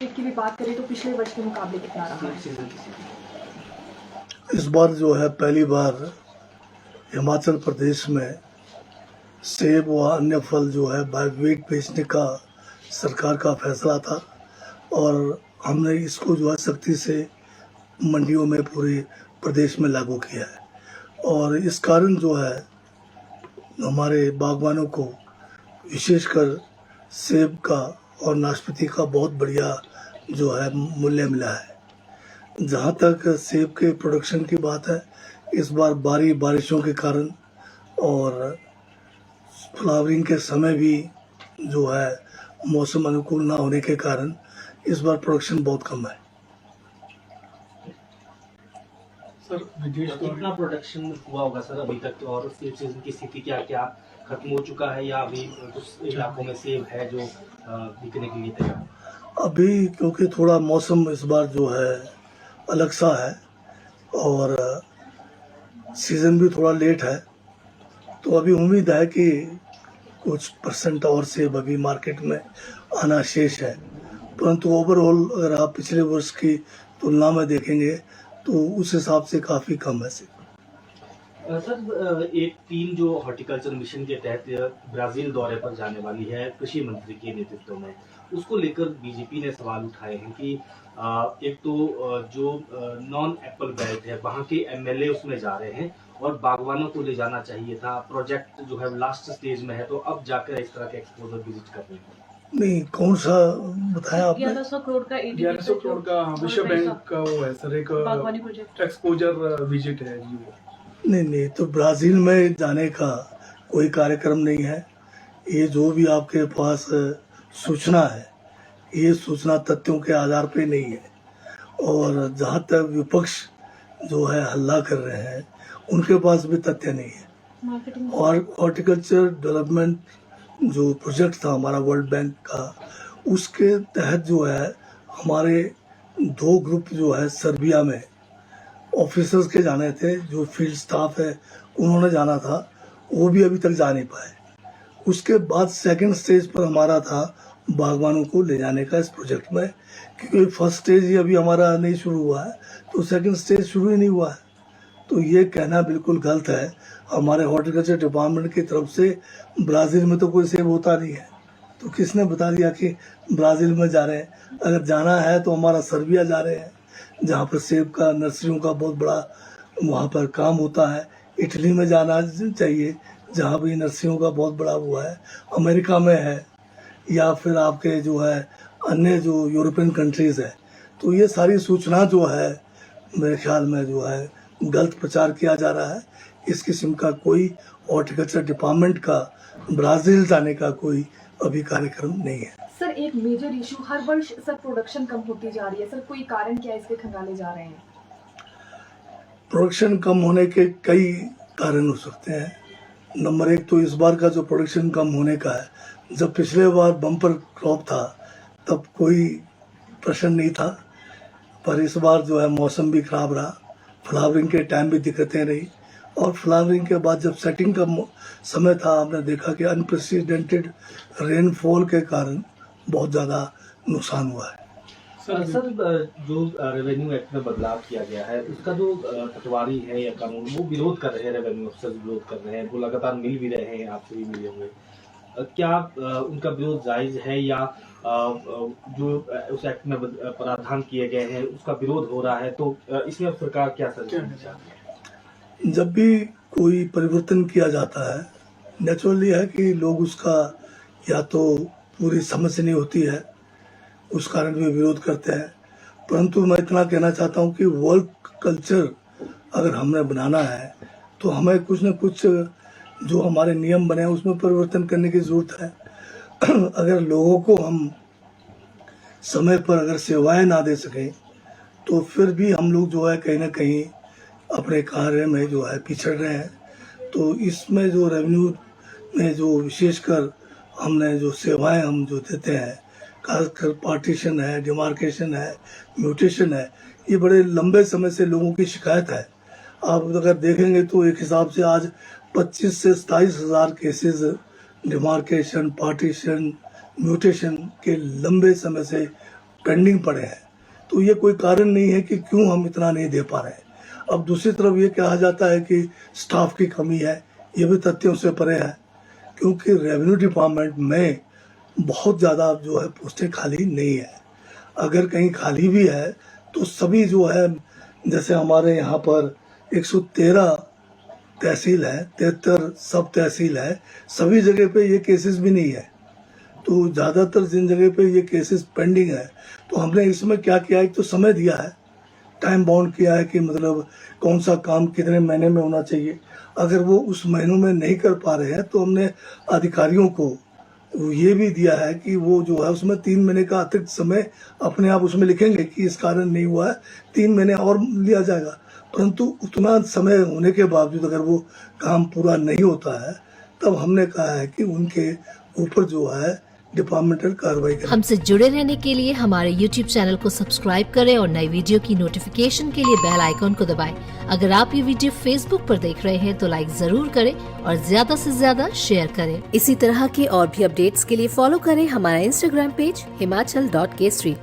की भी बात करें तो पिछले वर्ष के मुकाबले कितना रहा है? इस बार जो है पहली बार हिमाचल प्रदेश में सेब व अन्य फल जो है बाय वेट बेचने का सरकार का फैसला था और हमने इसको जो है सख्ती से मंडियों में पूरे प्रदेश में लागू किया है। और इस कारण जो है हमारे बागवानों को विशेषकर सेब का और नाशपाती का बहुत बढ़िया जो है मूल्य मिला है। जहाँ तक सेब के प्रोडक्शन की बात है, इस बार बारिशों के कारण और फ्लावरिंग के समय भी जो है मौसम अनुकूल ना होने के कारण इस बार प्रोडक्शन बहुत कम है। सर विदेश कितना प्रोडक्शन हुआ होगा सर अभी तक, और सेब सीजन की स्थिति क्या क्या खत्म हो चुका है या अभी कुछ इलाकों में सेब है जो बिकने के लिए तैयार? अभी क्योंकि थोड़ा मौसम इस बार जो है अलग सा है और सीज़न भी थोड़ा लेट है, तो अभी उम्मीद है कि कुछ परसेंट और सेब अभी मार्केट में आना शेष है। परंतु ओवरऑल अगर आप पिछले वर्ष की तुलना में देखेंगे तो उस हिसाब से काफ़ी कम है सेब। सर एक टीम जो हॉर्टिकल्चर मिशन के तहत ब्राजील दौरे पर जाने वाली है कृषि मंत्री के नेतृत्व में, उसको लेकर बीजेपी ने सवाल उठाए हैं कि एक तो जो नॉन एप्पल बेल्ट है वहाँ के एमएलए उसमें जा रहे हैं और बागवानों को ले जाना चाहिए था। प्रोजेक्ट जो है लास्ट स्टेज में है, तो अब जाकर इस तरह के एक्सपोजर विजिट कर रहे हैं। नहीं, कौन सा बताया आपने? 1100 करोड़ का 1100 करोड़ का विश्व बैंक का वो है सर, एक बागवानी प्रोजेक्ट एक्सपोजर विजिट है जी वो। नहीं, तो ब्राज़ील में जाने का कोई कार्यक्रम नहीं है। ये जो भी आपके पास सूचना है, ये सूचना तथ्यों के आधार पे नहीं है। और जहाँ तक विपक्ष जो है हल्ला कर रहे हैं, उनके पास भी तथ्य नहीं है। मार्केटिंग और हॉर्टिकल्चर डेवलपमेंट जो प्रोजेक्ट था हमारा वर्ल्ड बैंक का, उसके तहत जो है हमारे 2 ग्रुप जो है सर्बिया में ऑफिसर्स के जाने थे, जो फील्ड स्टाफ है उन्होंने जाना था, वो भी अभी तक जा नहीं पाए। उसके बाद सेकंड स्टेज पर हमारा था बागवानों को ले जाने का इस प्रोजेक्ट में, क्योंकि फर्स्ट स्टेज ही अभी हमारा नहीं शुरू हुआ है, तो सेकंड स्टेज शुरू ही नहीं हुआ है। तो ये कहना बिल्कुल गलत है। हमारे हॉर्टिकल्चर डिपार्टमेंट की तरफ से ब्राज़ील में तो कोई सेब होता नहीं है, तो किसने बता दिया कि ब्राज़ील में जा रहे हैं? अगर जाना है तो हमारा सर्बिया जा रहे हैं, जहाँ पर सेब का नर्सरियों का बहुत बड़ा वहाँ पर काम होता है। इटली में जाना चाहिए, जहाँ भी नर्सरियों का बहुत बड़ा हुआ है। अमेरिका में है, या फिर आपके जो है अन्य जो यूरोपियन कंट्रीज़ है। तो ये सारी सूचना जो है मेरे ख्याल में जो है गलत प्रचार किया जा रहा है। इस किस्म का कोई हॉर्टिकल्चर डिपार्टमेंट का ब्राज़ील जाने का कोई अभी कार्यक्रम नहीं है। सर एक मेजर इशू हर वर्ष सर प्रोडक्शन कम होती जा रही है, सर कोई कारण क्या इसके खंगाले जा रहे हैं? प्रोडक्शन कम होने के कई कारण हो सकते हैं। नंबर 1 तो इस बार का जो प्रोडक्शन कम होने का है, जब पिछले बार बम्पर क्रॉप था तब कोई प्रश्न नहीं था, पर इस बार जो है मौसम भी खराब रहा, फ्लावरिंग के टाइम भी दिक्कतें रही, और फ्लावरिंग के बाद जब सेटिंग का समय था, आपने देखा कि अनप्रेसिडेंटेड रेनफॉल के कारण बहुत ज़्यादा नुकसान हुआ है। सर जो रेवेन्यू एक्ट में बदलाव किया गया है, उसका जो पटवारी है या कानून, वो विरोध कर रहे हैं, रेवेन्यू अफसर विरोध कर रहे हैं, वो लगातार मिल भी रहे हैं, आपसे भी मिले हुए। क्या उनका विरोध जायज है, या जो उस एक्ट में प्रावधान किए गए हैं उसका विरोध हो रहा है, तो इसमें सरकार क्या सर चाहती है? जब भी कोई परिवर्तन किया जाता है, नेचुरली है कि लोग उसका या तो पूरी समझ नहीं होती है, उस कारण भी विरोध करते हैं। परंतु मैं इतना कहना चाहता हूँ कि वर्क कल्चर अगर हमने बनाना है तो हमें कुछ न कुछ जो हमारे नियम बने हैं उसमें परिवर्तन करने की ज़रूरत है। अगर लोगों को हम समय पर अगर सेवाएं ना दे सकें तो फिर भी हम लोग जो है कहीं ना कहीं अपने कार्य में जो है पिछड़ रहे हैं। तो इसमें जो रेवेन्यू में जो विशेषकर हमने जो सेवाएं हम जो देते हैं, खासकर पार्टीशन है, डिमार्केशन है, म्यूटेशन है, ये बड़े लंबे समय से लोगों की शिकायत है। आप अगर देखेंगे तो एक हिसाब से आज 25 से 27 हज़ार केसेस डिमार्केशन, पार्टीशन, म्यूटेशन के लंबे समय से पेंडिंग पड़े हैं। तो ये कोई कारण नहीं है कि क्यों हम इतना नहीं दे पा रहे हैं। अब दूसरी तरफ ये कहा जाता है कि स्टाफ की कमी है, ये भी तथ्यों से परे है, क्योंकि रेवेन्यू डिपार्टमेंट में बहुत ज़्यादा जो है पोस्टें खाली नहीं है। अगर कहीं खाली भी है तो सभी जो है, जैसे हमारे यहाँ पर 113 तहसील है, 73 सब तहसील है, सभी जगह पे ये केसेस भी नहीं है। तो ज़्यादातर जिन जगह पे ये केसेस पेंडिंग है, तो हमने इसमें क्या किया है, तो समय दिया है, टाइम बाउंड किया है कि मतलब कौन सा काम कितने महीने में होना चाहिए। अगर वो उस महीनों में नहीं कर पा रहे हैं तो हमने अधिकारियों को ये भी दिया है कि वो जो है उसमें 3 महीने का अतिरिक्त समय अपने आप उसमें लिखेंगे कि इस कारण नहीं हुआ है, 3 महीने और लिया जाएगा। परंतु उतना समय होने के बावजूद अगर वो काम पूरा नहीं होता है, तब हमने कहा है कि उनके ऊपर जो है डिपार्टमेंटल कार्रवाई करें। हमसे जुड़े रहने के लिए हमारे YouTube चैनल को सब्सक्राइब करें और नई वीडियो की नोटिफिकेशन के लिए बेल आइकॉन को दबाएं। अगर आप ये वीडियो Facebook पर देख रहे हैं तो लाइक जरूर करें और ज्यादा से ज्यादा शेयर करें। इसी तरह के और भी अपडेट्स के लिए फॉलो करें हमारा Instagram पेज himachal.kesri।